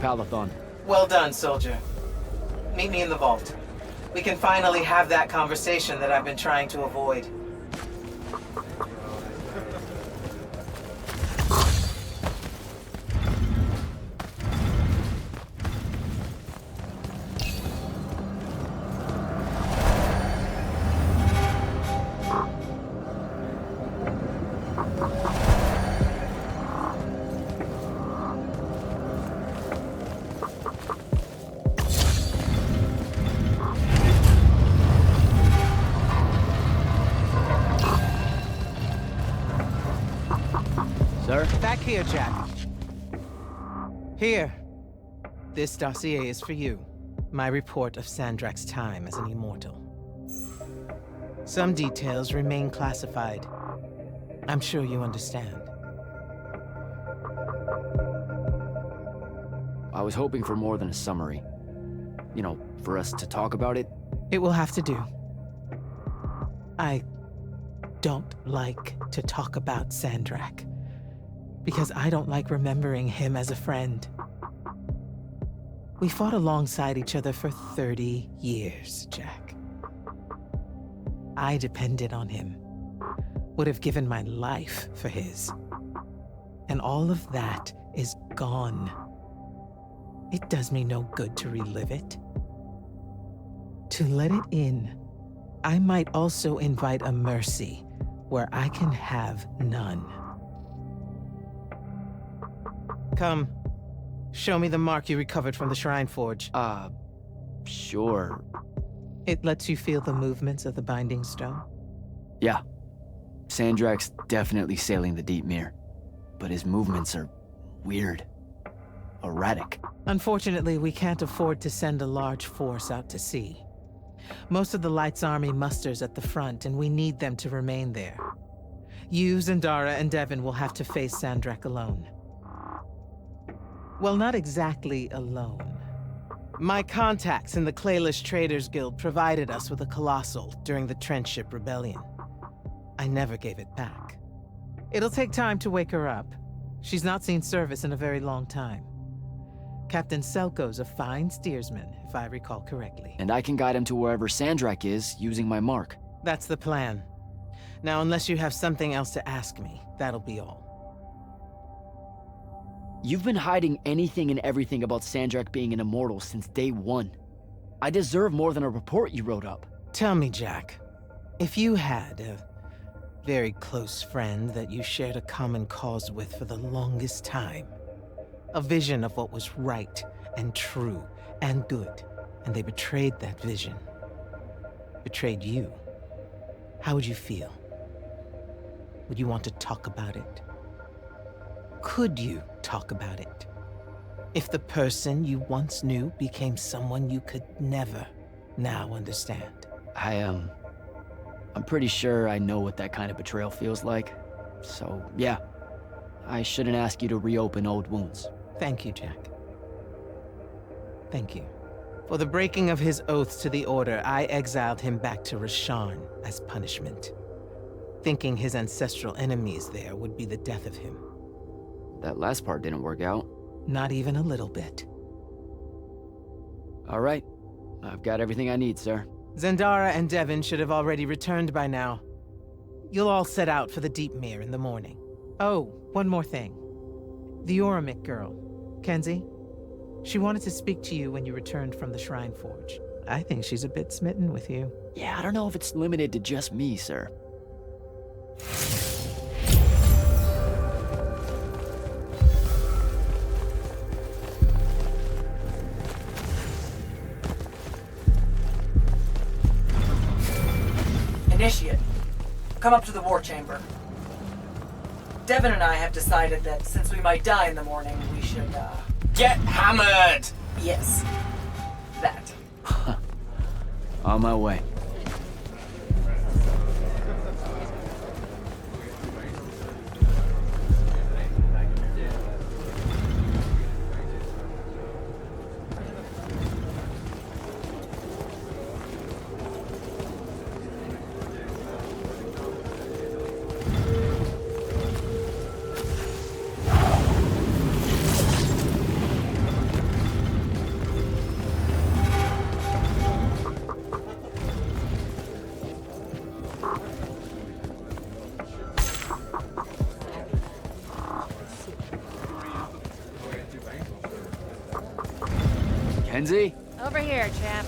Palathon. Well done, soldier. Meet me in the vault. We can finally have that conversation that I've been trying to avoid. Sir? Back here, Jack. Here. This dossier is for you. My report of Sandrak's time as an immortal. Some details remain classified. I'm sure you understand. I was hoping for more than a summary. You know, for us to talk about it. It will have to do. I don't like to talk about Sandrak, because I don't like remembering him as a friend. We fought alongside each other for 30 years, Jack. I depended on him, would have given my life for his. And all of that is gone. It does me no good to relive it. To let it in, I might also invite a mercy where I can have none. Come, show me the mark you recovered from the Shrine Forge. Sure. It lets you feel the movements of the Binding Stone? Yeah. Sandrak's definitely sailing the deep mirror, but his movements are weird. Erratic. Unfortunately, we can't afford to send a large force out to sea. Most of the Light's army musters at the front, and we need them to remain there. You, Zendara, and Devin will have to face Sandrak alone. Well, not exactly alone. My contacts in the Clayless Traders Guild provided us with a Colossal during the Trenchship Rebellion. I never gave it back. It'll take time to wake her up. She's not seen service in a very long time. Captain Selko's a fine steersman, if I recall correctly. And I can guide him to wherever Sandrak is, using my mark. That's the plan. Now, unless you have something else to ask me, that'll be all. You've been hiding anything and everything about Sandrak being an immortal since day one. I deserve more than a report you wrote up. Tell me, Jack, if you had a very close friend that you shared a common cause with for the longest time, a vision of what was right and true and good, and they betrayed that vision, betrayed you, how would you feel? Would you want to talk about it? Could you talk about it? If the person you once knew became someone you could never now understand. I'm pretty sure I know what that kind of betrayal feels like. So, yeah. I shouldn't ask you to reopen old wounds. Thank you, Jack. Thank you. For the breaking of his oaths to the Order, I exiled him back to Rasharn as punishment, thinking his ancestral enemies there would be the death of him. That last part didn't work out. Not even a little bit. All right. I've got everything I need, sir. Zendara and Devin should have already returned by now. You'll all set out for the Deep Mirror in the morning. Oh, one more thing. The Oromik girl, Kenzie, she wanted to speak to you when you returned from the Shrine Forge. I think she's a bit smitten with you. Yeah, I don't know if it's limited to just me, sir. Initiate, come up to the war chamber. Devin and I have decided that since we might die in the morning, we should, Get hammered! Yes. That. On my way. Kenzie? Over here, champ.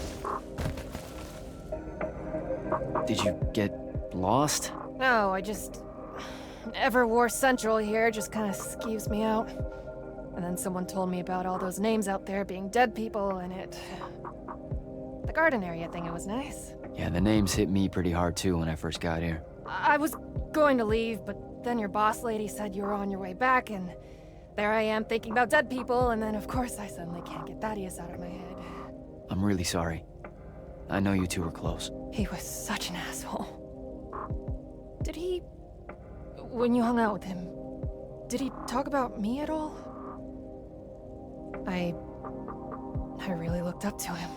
Did you get lost? No, I just... Everwar Central here just kind of skeeves me out. And then someone told me about all those names out there being dead people, and it... The garden area thing, it was nice. Yeah, the names hit me pretty hard too when I first got here. I was going to leave, but then your boss lady said you were on your way back, and there I am thinking about dead people, and then of course I suddenly can't get Thaddeus out of my head. I'm really sorry. I know you two were close. He was such an asshole. Did he... When you hung out with him, did he talk about me at all? I really looked up to him.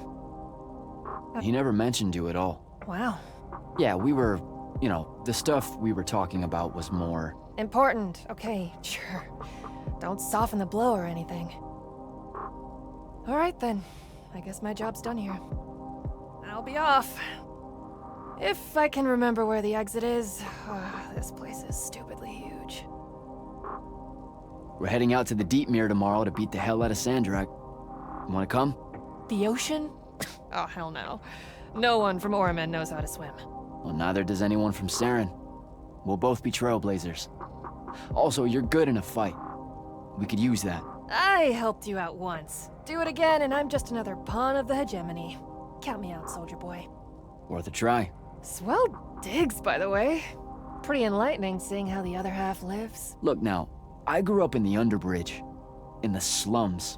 He never mentioned you at all. Wow. Yeah, we were, you know, the stuff we were talking about was more... Important. Okay, sure. Don't soften the blow or anything. All right then. I guess my job's done here. I'll be off. If I can remember where the exit is. This place is stupidly huge. We're heading out to the Deep Mirror tomorrow to beat the hell out of Sandrak. Wanna come? The ocean? Oh, hell no. No one from Oramen knows how to swim. Well, neither does anyone from Saren. We'll both be trailblazers. Also, you're good in a fight. We could use that. I helped you out once. Do it again, and I'm just another pawn of the hegemony. Count me out, soldier boy. Worth a try. Swell digs, by the way. Pretty enlightening seeing how the other half lives. Look now, I grew up in the Underbridge. In the slums.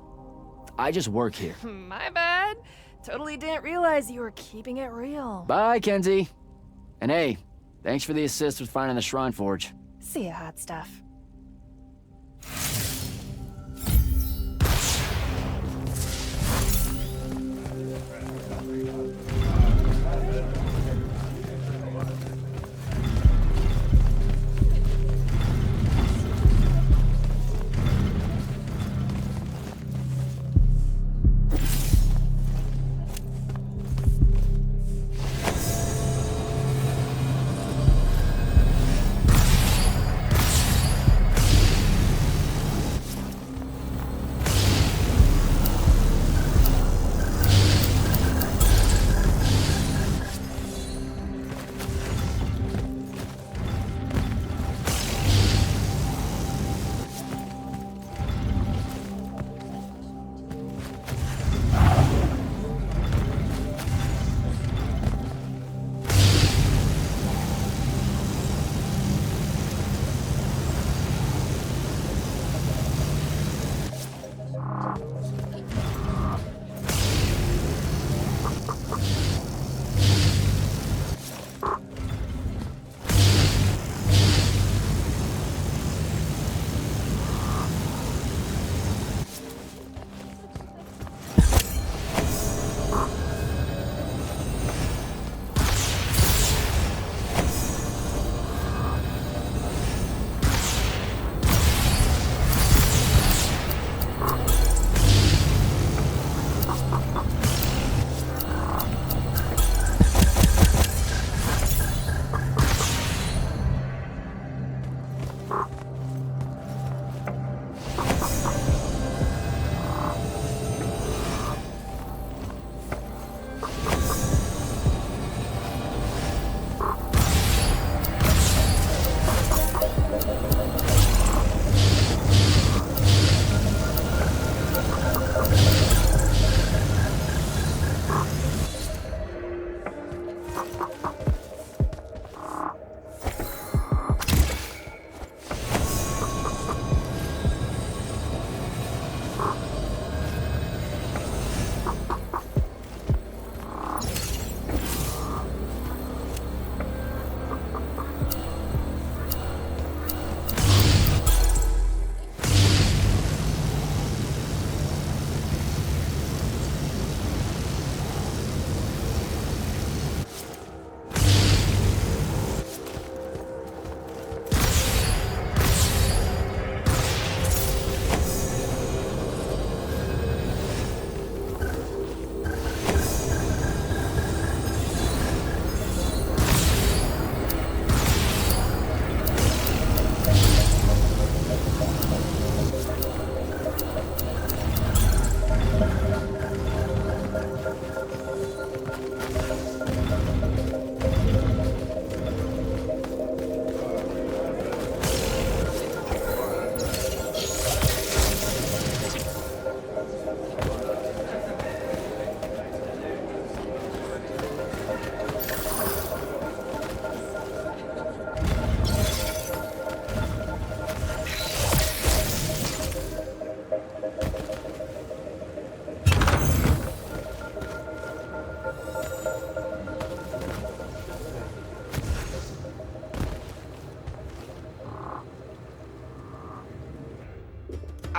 I just work here. My bad. Totally didn't realize you were keeping it real. Bye, Kenzie. And hey, thanks for the assist with finding the Shrine Forge. See ya, hot stuff.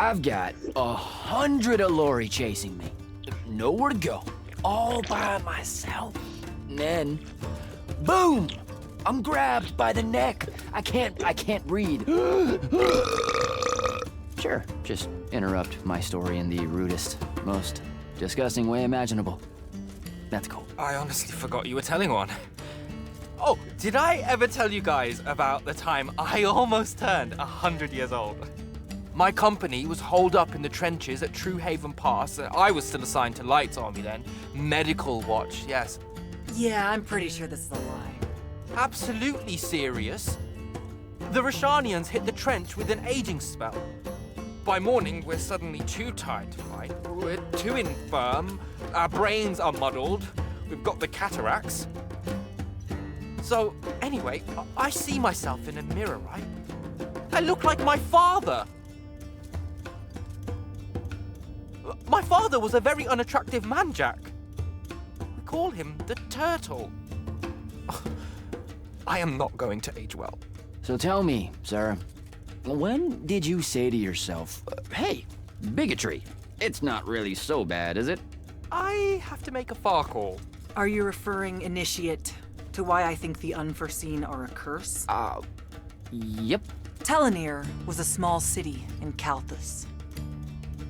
I've got 100 Allori chasing me. Nowhere to go. All by myself. And then, boom! I'm grabbed by the neck. I can't breathe. Sure, just interrupt my story in the rudest, most disgusting way imaginable. That's cool. I honestly forgot you were telling one. Oh, did I ever tell you guys about the time I almost turned 100 years old? My company was holed up in the trenches at True Haven Pass. I was still assigned to Light's army then. Medical watch, yes. Yeah, I'm pretty sure this is a lie. Absolutely serious. The Rashanians hit the trench with an aging spell. By morning, we're suddenly too tired to fight. We're too infirm. Our brains are muddled. We've got the cataracts. So, anyway, I see myself in a mirror, right? I look like my father. My father was a very unattractive man, Jack. We call him the Turtle. I am not going to age well. So tell me, Sarah, when did you say to yourself, hey, bigotry, it's not really so bad, is it? I have to make a far call. Are you referring, Initiate, to why I think the unforeseen are a curse? Yep. Telenir was a small city in Kalthus.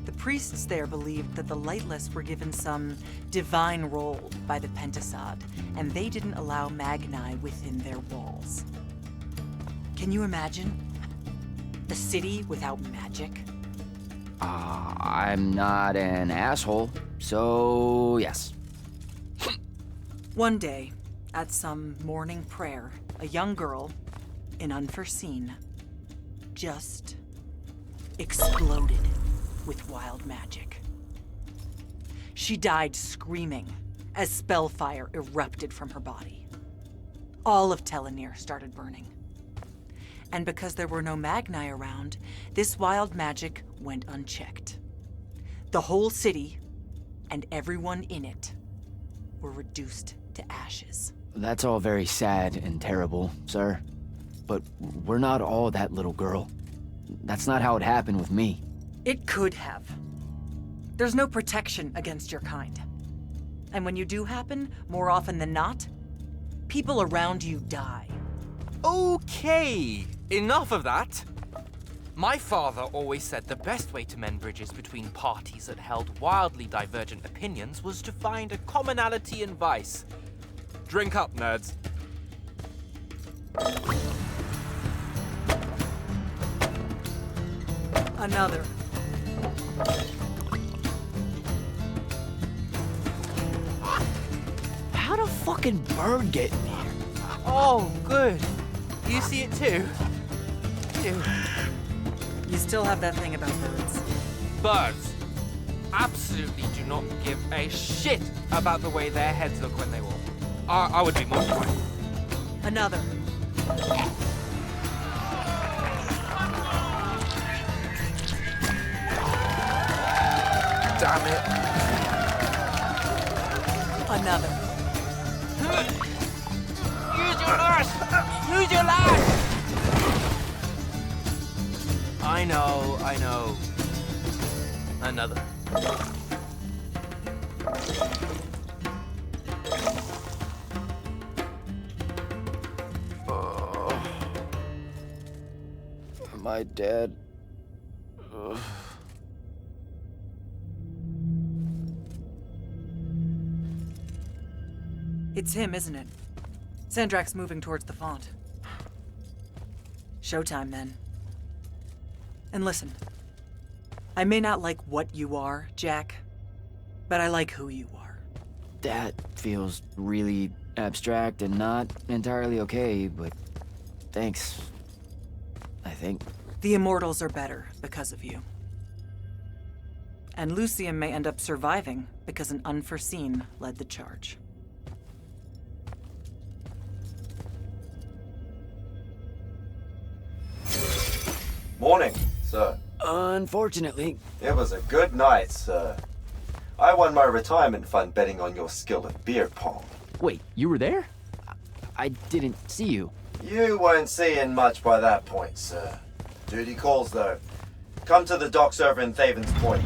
The priests there believed that the Lightless were given some divine role by the Pentasod, and they didn't allow Magni within their walls. Can you imagine? A city without magic? I'm not an asshole, so yes. One day, at some morning prayer, a young girl, in Unforeseen, just exploded with wild magic. She died screaming as spellfire erupted from her body. All of Telenir started burning. And because there were no Magni around, this wild magic went unchecked. The whole city, and everyone in it, were reduced to ashes. That's all very sad and terrible, sir. But we're not all that little girl. That's not how it happened with me. It could have. There's no protection against your kind. And when you do happen, more often than not, people around you die. Okay, enough of that. My father always said the best way to mend bridges between parties that held wildly divergent opinions was to find a commonality in vice. Drink up, nerds. Another. How'd a fucking bird get in here? Oh, good. You see it too? Ew. You still have that thing about birds. Birds absolutely do not give a shit about the way their heads look when they walk. I would be mortified. Another. Damn it. Another. Use your lash! Use your lash! I know. Another. Am I dead? Ugh. It's him, isn't it? Sandrak's moving towards the font. Showtime, then. And listen, I may not like what you are, Jack, but I like who you are. That feels really abstract and not entirely okay, but thanks. I think. The Immortals are better because of you. And Lucium may end up surviving because an Unforeseen led the charge. Morning, sir. Unfortunately, It was a good night, sir. I won my retirement fund betting on your skill at beer pong. wait, you were there? I didn't see you. You weren't seeing much by that point, sir. Duty calls, though. Come to the docks over in Thaven's Point.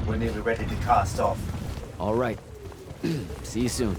We're nearly ready to cast off. All right. See you soon.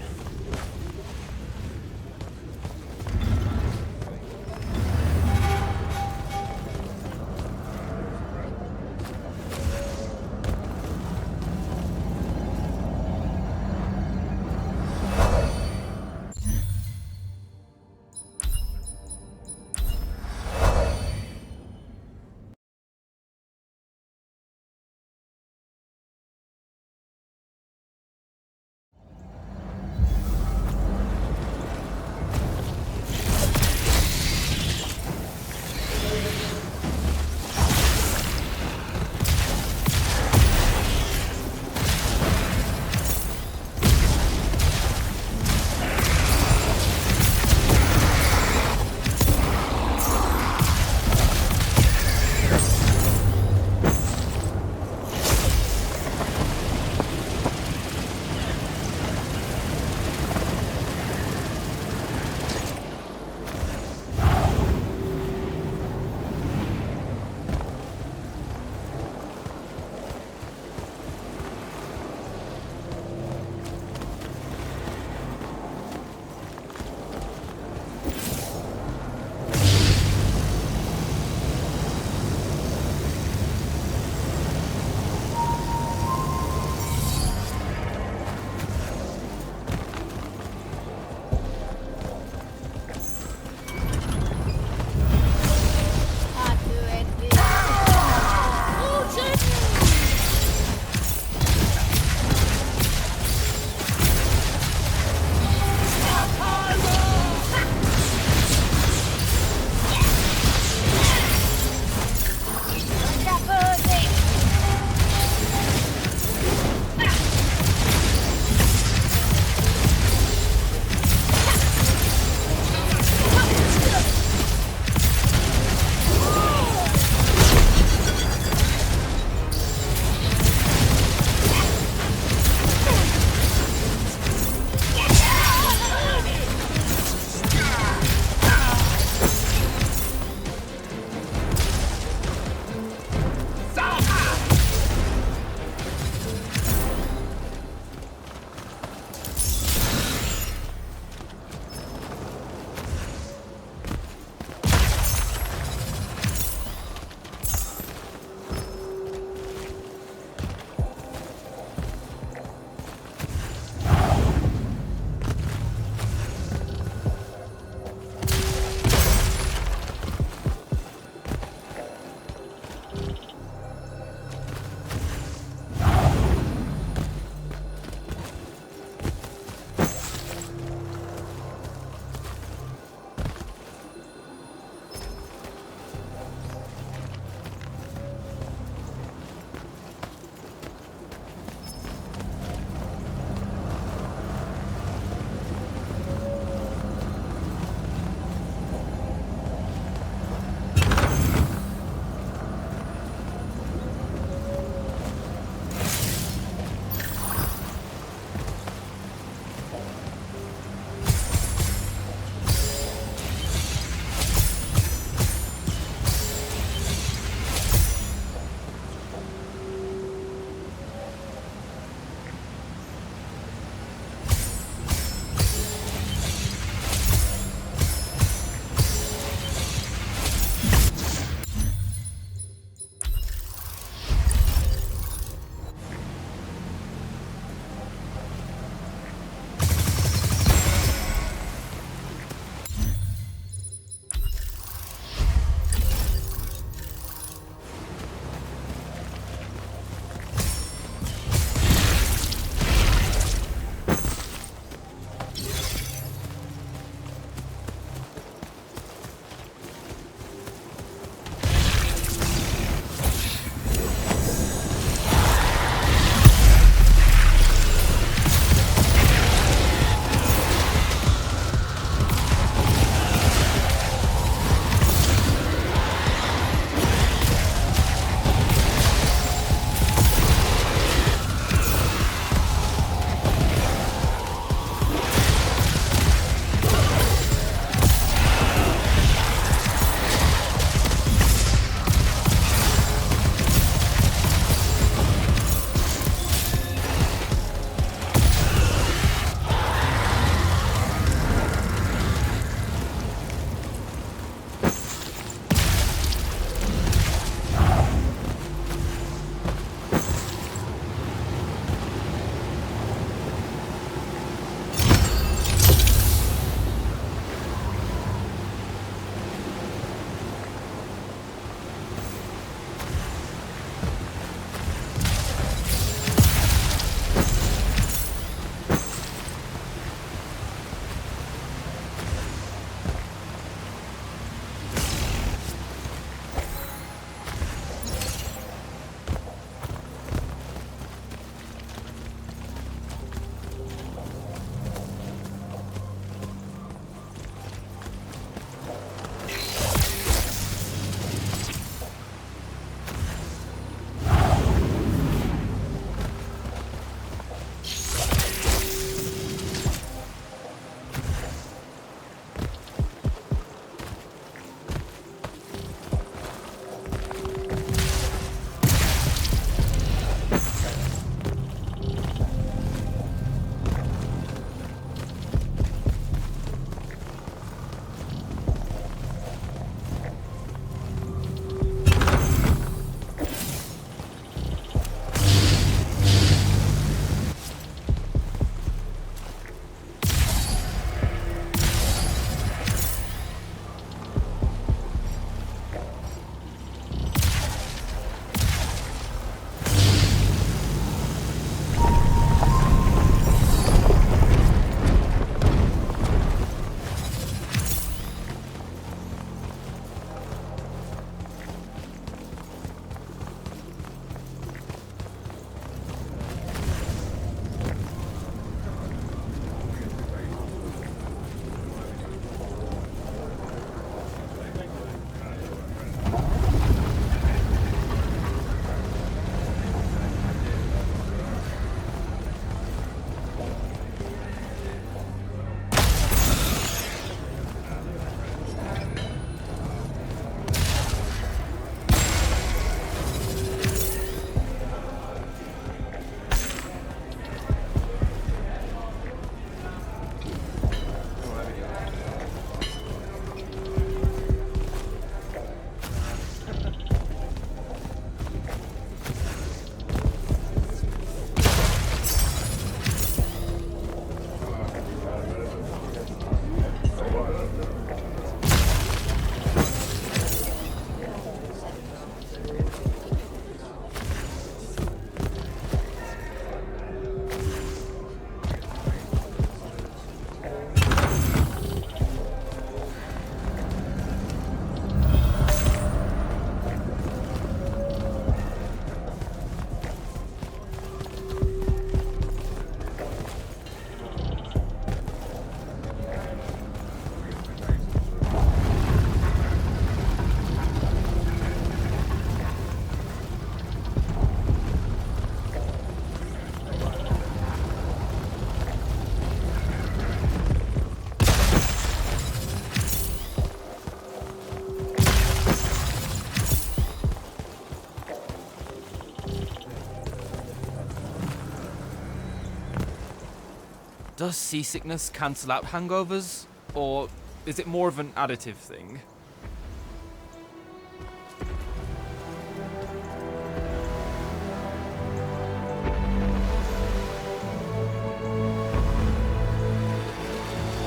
Does seasickness cancel out hangovers? Or is it more of an additive thing?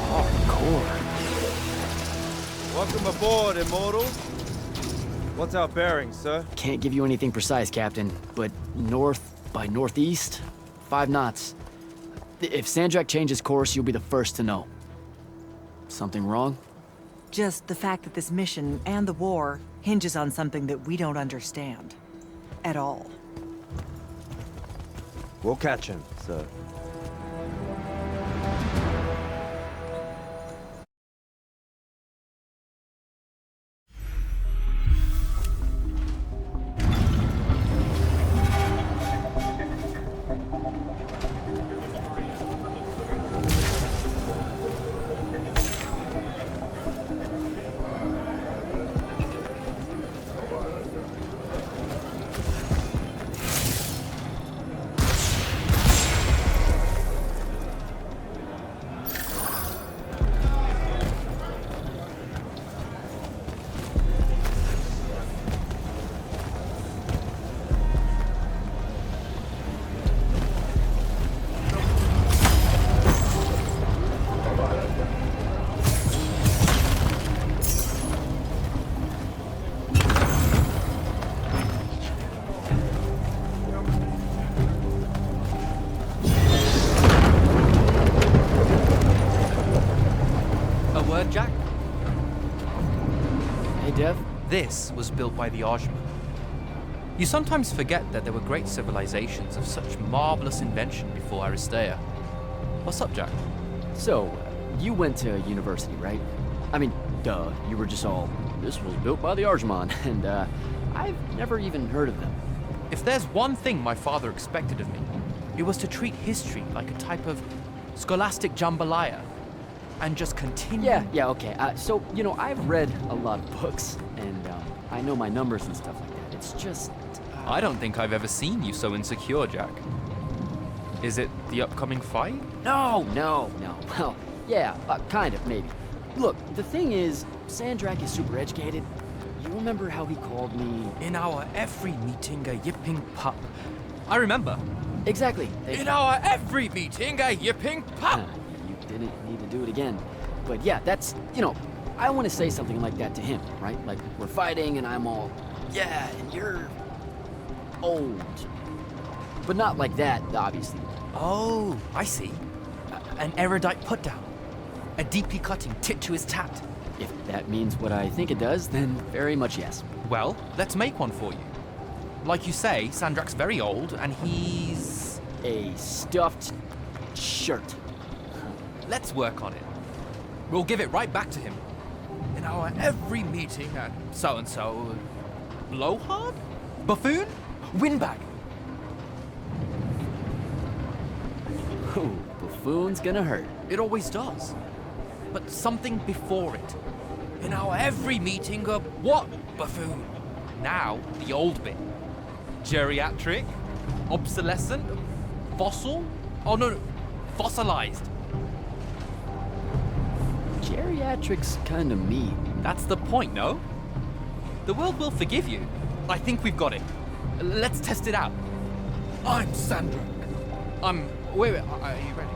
Hardcore. Welcome aboard, Immortals. What's our bearing, sir? Can't give you anything precise, Captain, but north by northeast, 5 knots. If Sandrak changes course, you'll be the first to know. Something wrong? Just the fact that this mission and the war hinges on something that we don't understand. At all. We'll catch him, sir. Jack? Hey, Dev. This was built by the Ajman. You sometimes forget that there were great civilizations of such marvelous invention before Aristea. What's up, Jack? So, you went to university, right? I mean, duh, you were just all, this was built by the Arjman, and I've never even heard of them. If there's one thing my father expected of me, it was to treat history like a type of scholastic jambalaya, and just continue. Yeah, okay. So, I've read a lot of books, and I know my numbers and stuff like that. It's just... I don't think I've ever seen you so insecure, Jack. Is it the upcoming fight? No. Well, yeah, kind of, maybe. Look, the thing is, Sandrak is super educated. You remember how he called me... In our every meeting, a yipping pup. I remember. Exactly. In our every meeting, a yipping pup. You didn't need to do it again. But yeah, that's, I want to say something like that to him, right? Like, we're fighting and I'm all, yeah, and you're old. But not like that, obviously. Oh, I see. An erudite put-down. A deeply cutting tit to his tat. If that means what I think it does, then very much yes. Well, let's make one for you. Like you say, Sandrak's very old, and he's... A stuffed shirt. Let's work on it. We'll give it right back to him. In our every meeting at so-and-so... Blowhard? Buffoon? Windbag. Ooh, buffoon's gonna hurt. It always does. But something before it. In our every meeting of what, buffoon? Now, the old bit. Geriatric? Obsolescent? Fossil? Oh no, fossilized. Geriatric's kinda mean. That's the point, no? The world will forgive you. I think we've got it. Let's test it out. I'm Sandrak. Wait, are you ready?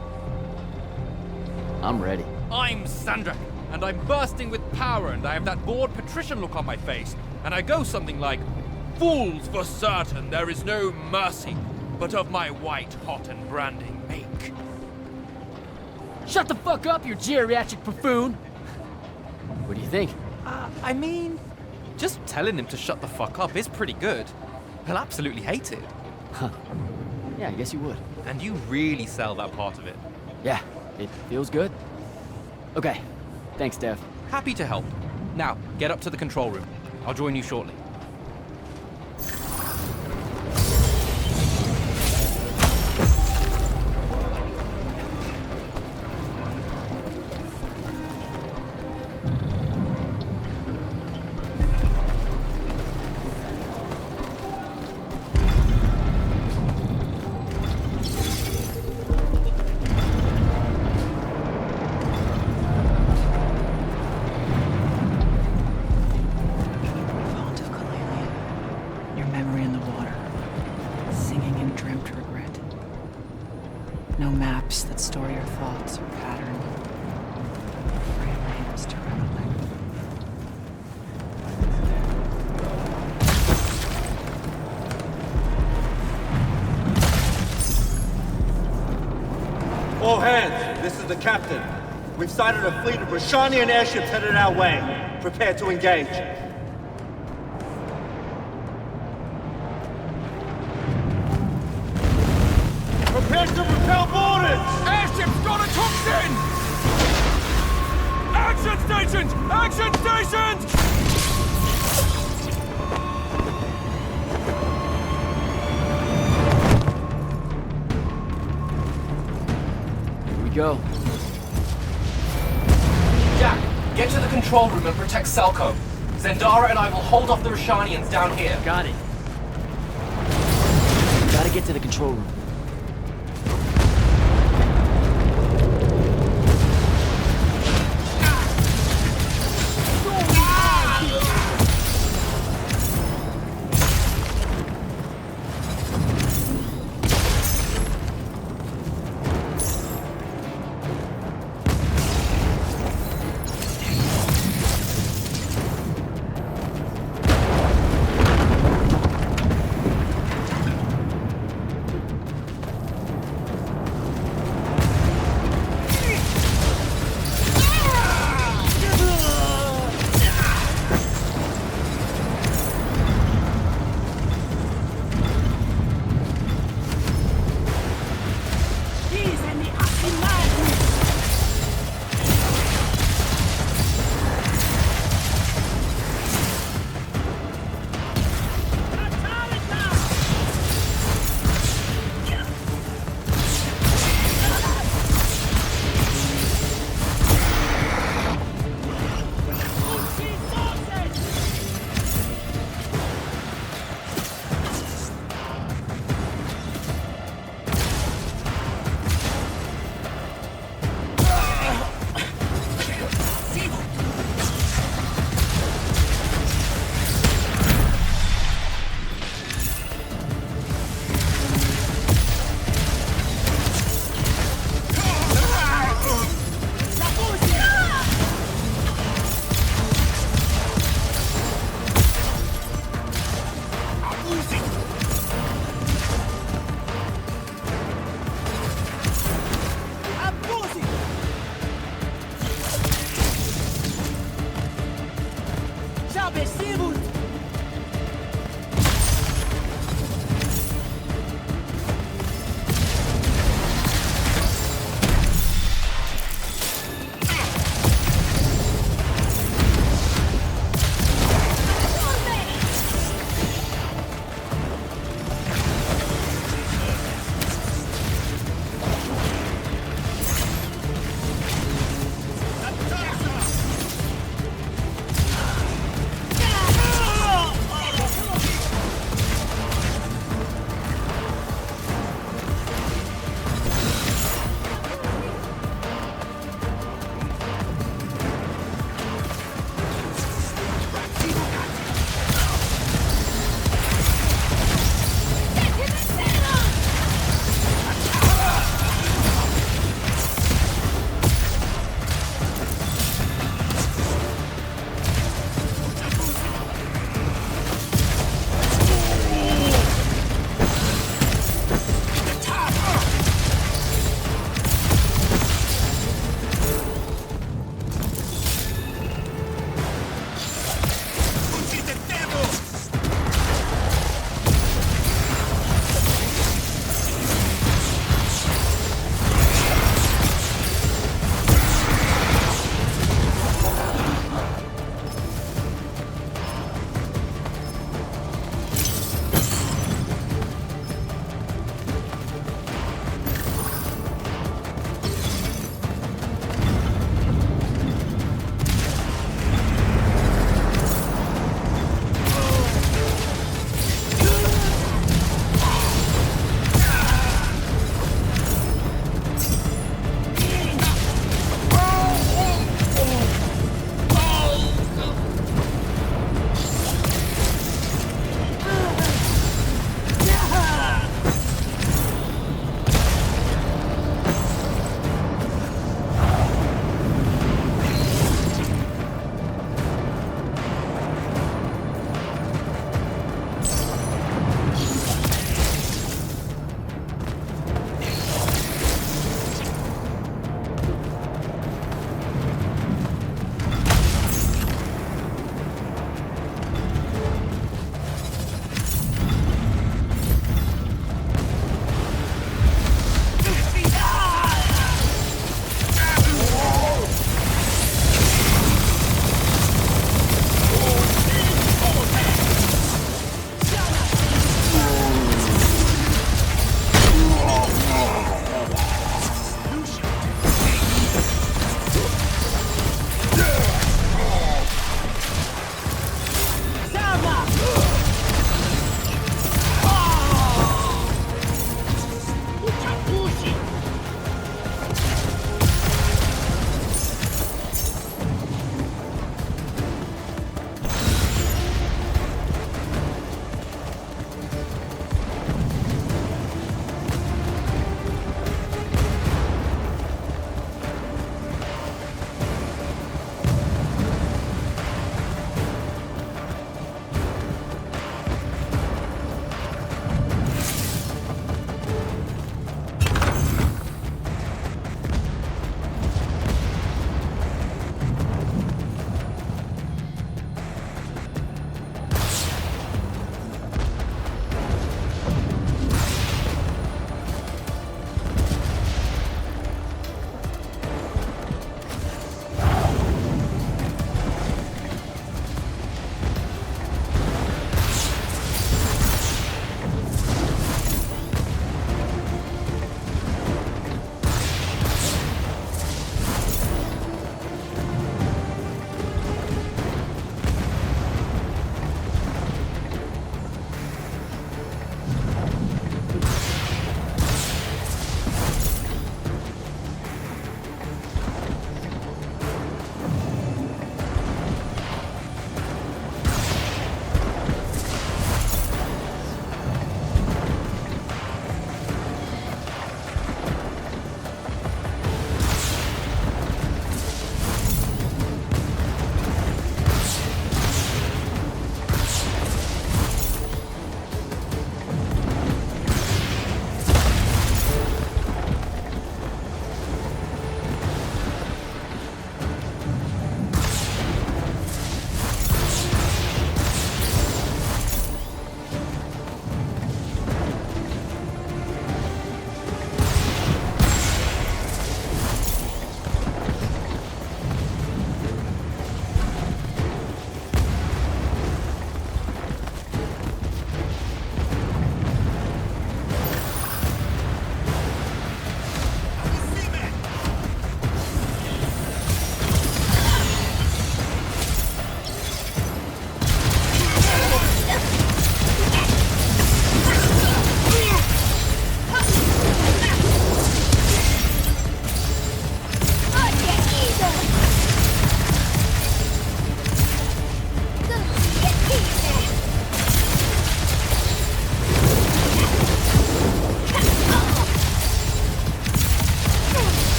I'm ready. I'm Sandrak, and I'm bursting with power, and I have that bored patrician look on my face, and I go something like, "Fools, for certain, there is no mercy, but of my white, hot, and branding make." Shut the fuck up, you geriatric buffoon! What do you think? I mean, just telling him to shut the fuck up is pretty good. He'll absolutely hate it. Huh. Yeah, I guess you would. And you really sell that part of it. Yeah, it feels good. Okay, thanks, Dev. Happy to help. Now, get up to the control room. I'll join you shortly. What's her pattern? Frame names to recollect. All hands, this is the captain. We've sighted a fleet of Rashanian airships headed our way. Prepare to engage. Prepare to repel boarders! Airships got a toxin! Action stations! Action stations! Here we go. Jack, get to the control room and protect Selco. Zendara and I will hold off the Rashanians down here. Got it. Gotta get to the control room.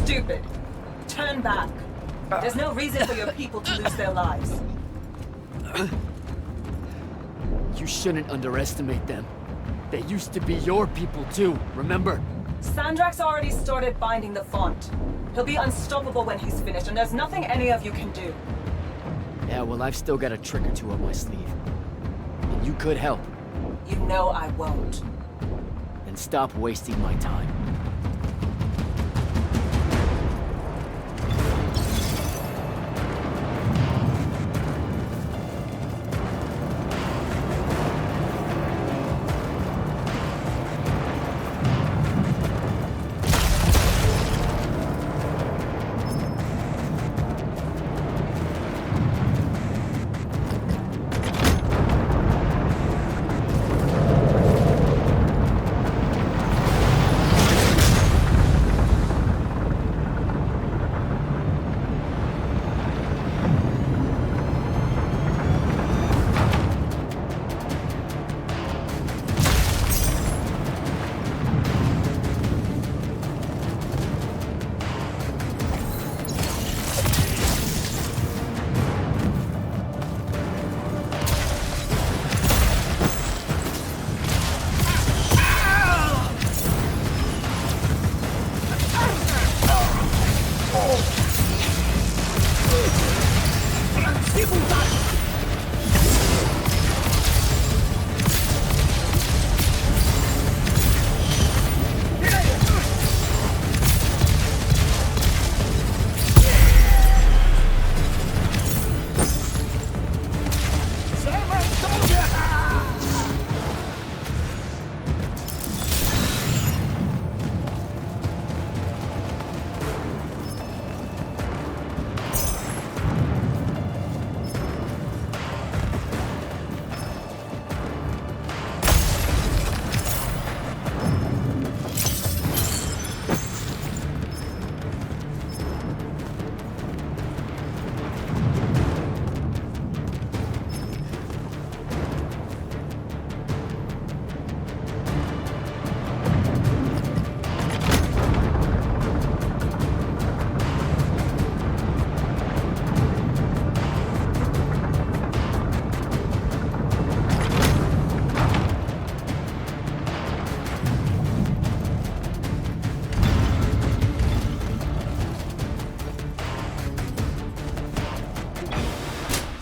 stupid. Turn back. There's no reason for your people to lose their lives. You shouldn't underestimate them. They used to be your people too, remember? Sandrak's already started binding the font. He'll be unstoppable when he's finished, and there's nothing any of you can do. Yeah, well, I've still got a trick or two up my sleeve. And you could help. You know I won't. Then stop wasting my time.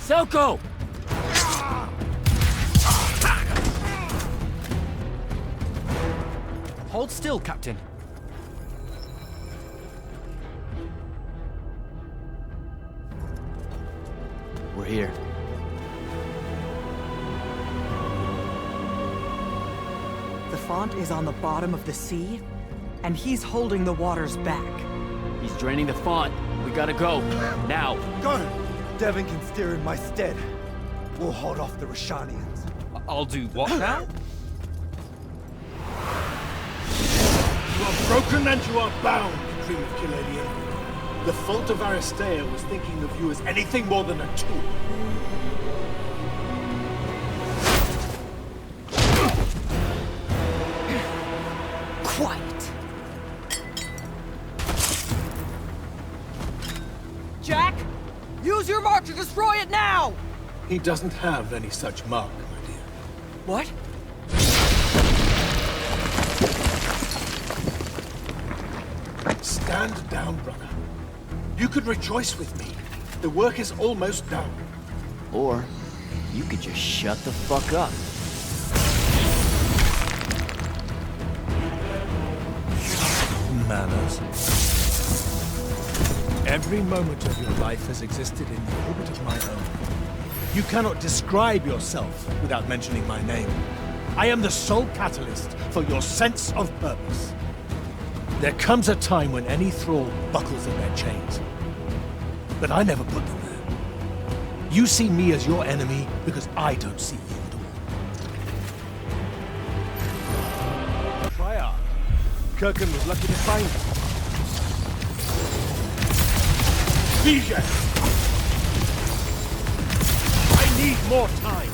Selko! Hold still, Captain. We're here. The font is on the bottom of the sea, and he's holding the waters back. He's draining the font. We gotta go. Now. Go! Devon can steer in my stead. We'll hold off the Rashanians. I'll do what now? You are broken and you are bound, Dream of Kiladian. The fault of Aristea was thinking of you as anything more than a tool. Quiet. Jack! Use your mark to destroy it now! He doesn't have any such mark, my dear. What? Stand down, brother. You could rejoice with me. The work is almost done. Or you could just shut the fuck up. Manners. Every moment of your life has existed in the orbit of my own. You cannot describe yourself without mentioning my name. I am the sole catalyst for your sense of purpose. There comes a time when any thrall buckles in their chains. But I never put them there. You see me as your enemy because I don't see you at all. Triad. Kirkin was lucky to find you. Vision! I need more time.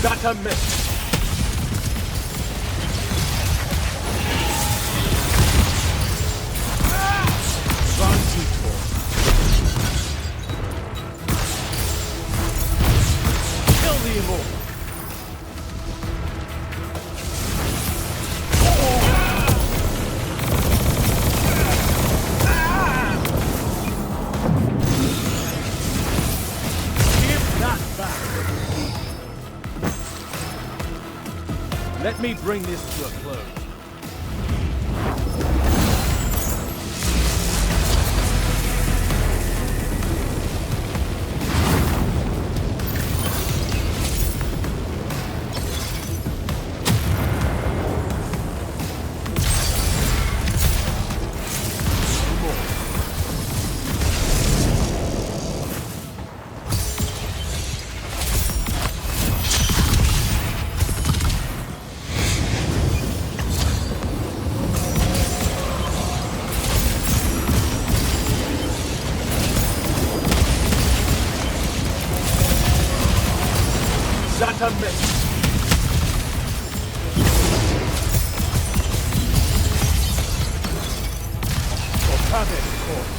That's a miss. Kill the Immortal. Give that back. Let me bring this to a close. That's a miss. Or have it, of course.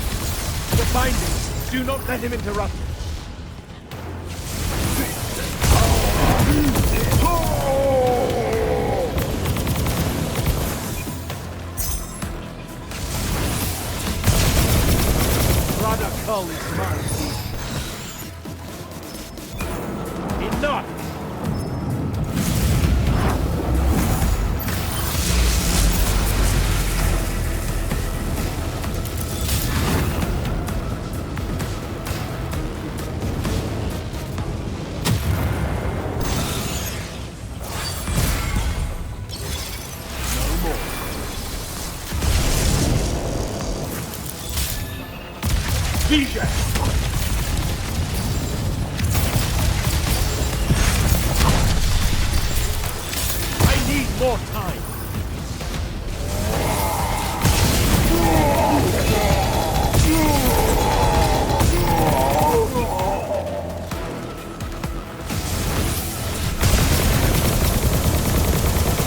The bindings. Do not let him interrupt. Radakal is mine. Enough! DJ! I need more time.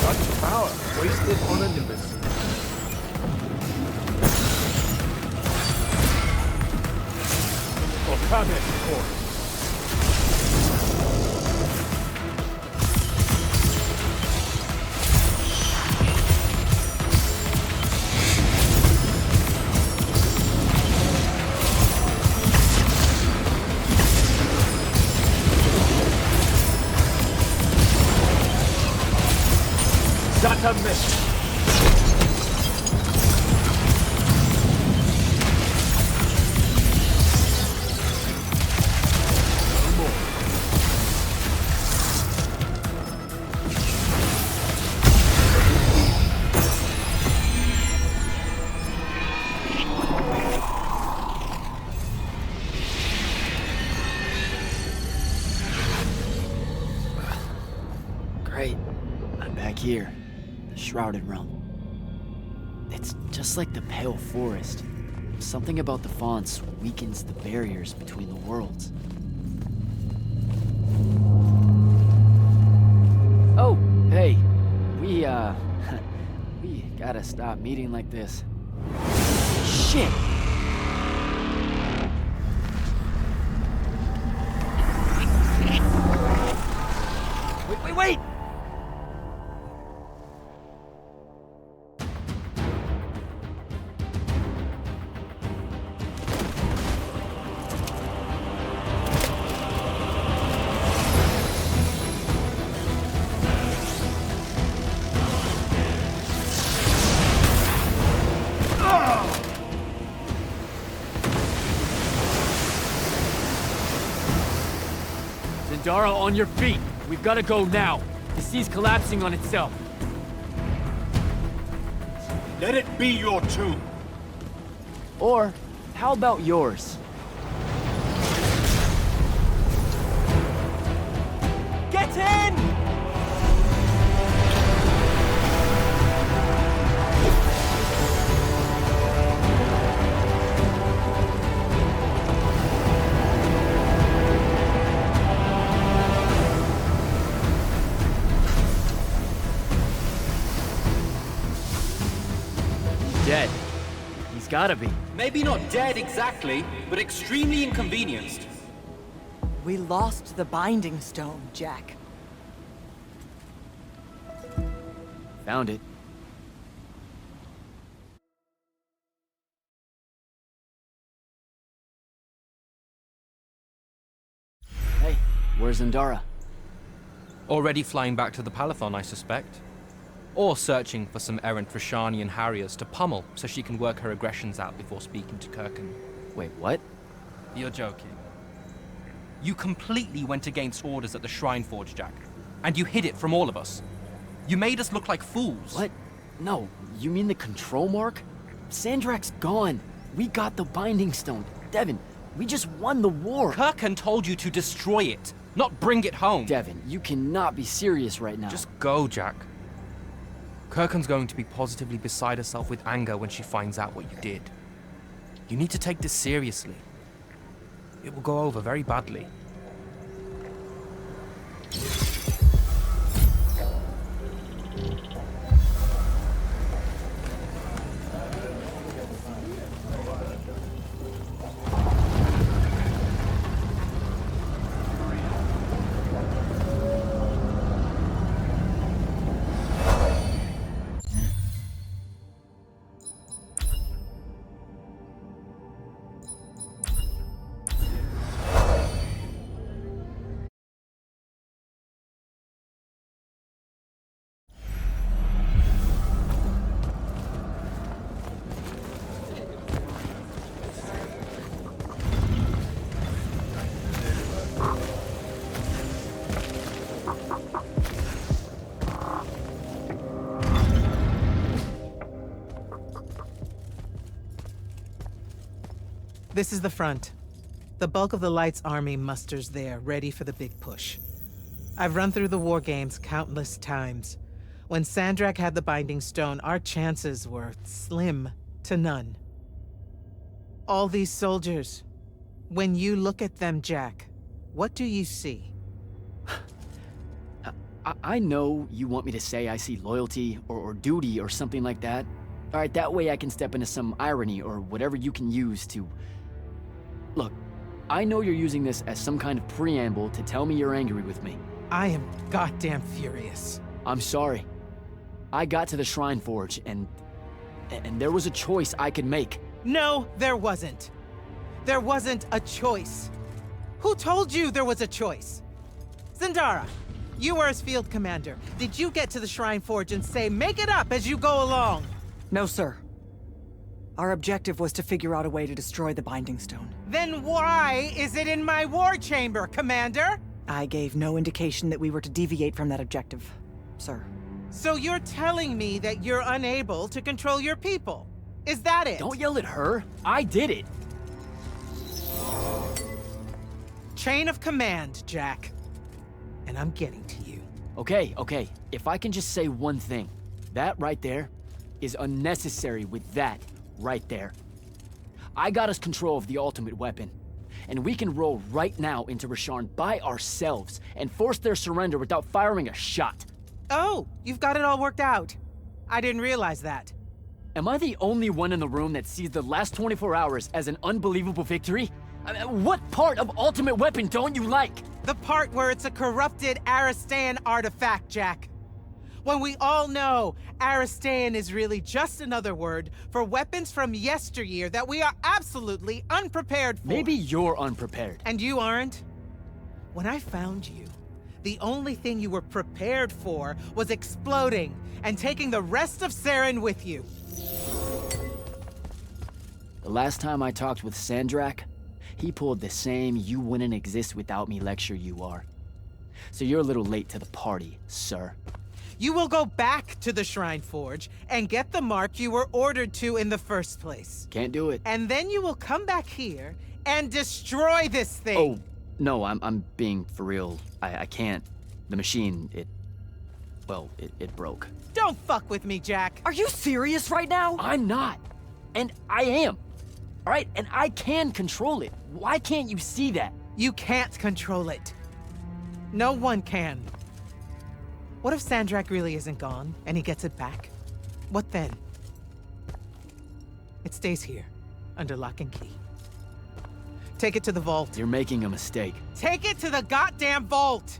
Such power wasted on a nimbus. Come in, forth. That's a miss. Great. I'm back here. The Shrouded Realm. It's just like the Pale Forest. Something about the fonts weakens the barriers between the worlds. Oh, hey. We gotta stop meeting like this. Shit! Wait! Zendara, on your feet! We've gotta go now! The sea's collapsing on itself. Let it be your tomb. Or, how about yours? Get in! gotta be. Maybe not dead exactly, but extremely inconvenienced. We lost the Binding Stone, Jack. Found it. Hey, where's Zendara? Already flying back to the Palathon, I suspect. Or searching for some errant Rashanian harriers to pummel so she can work her aggressions out before speaking to Kirkan. Wait, what? You're joking. You completely went against orders at the Shrine Forge, Jack. And you hid it from all of us. You made us look like fools. What? No, you mean the control mark? Sandrak's gone. We got the Binding Stone. Devin, we just won the war. Kirkan told you to destroy it, not bring it home. Devin, you cannot be serious right now. Just go, Jack. Kirkan's going to be positively beside herself with anger when she finds out what you did. You need to take this seriously. It will go over very badly. This is the front. The bulk of the Light's army musters there, ready for the big push. I've run through the war games countless times. When Sandrak had the Binding Stone, our chances were slim to none. All these soldiers, when you look at them, Jack, what do you see? I know you want me to say I see loyalty or duty or something like that. All right, that way I can step into some irony or whatever you can use to... Look, I know you're using this as some kind of preamble to tell me you're angry with me. I am goddamn furious. I'm sorry. I got to the Shrine Forge and there was a choice I could make. No, there wasn't. There wasn't a choice. Who told you there was a choice? Zendara, you were as field commander. Did you get to the Shrine Forge and say, make it up as you go along? No, sir. Our objective was to figure out a way to destroy the Binding Stone. Then why is it in my war chamber, Commander? I gave no indication that we were to deviate from that objective, sir. So you're telling me that you're unable to control your people? Is that it? Don't yell at her. I did it. Chain of command, Jack. And I'm getting to you. Okay. If I can just say one thing. That right there is unnecessary with that right there. I got us control of the ultimate weapon. And we can roll right now into Rasharn by ourselves and force their surrender without firing a shot. Oh, you've got it all worked out. I didn't realize that. Am I the only one in the room that sees the last 24 hours as an unbelievable victory? I mean, what part of ultimate weapon don't you like? The part where it's a corrupted Aristean artifact, Jack. When we all know Aristean is really just another word for weapons from yesteryear that we are absolutely unprepared for. Maybe you're unprepared. And you aren't? When I found you, the only thing you were prepared for was exploding and taking the rest of Saren with you. The last time I talked with Sandrak, he pulled the same "you wouldn't exist without me" lecture you are. So you're a little late to the party, sir. You will go back to the Shrine Forge and get the mark you were ordered to in the first place. Can't do it. And then you will come back here and destroy this thing. Oh, no, I'm being for real. I can't. The machine, it broke. Don't fuck with me, Jack. Are you serious right now? I'm not. And I am. All right, and I can control it. Why can't you see that? You can't control it. No one can. What if Sandrak really isn't gone, and he gets it back? What then? It stays here, under lock and key. Take it to the vault. You're making a mistake. Take it to the goddamn vault!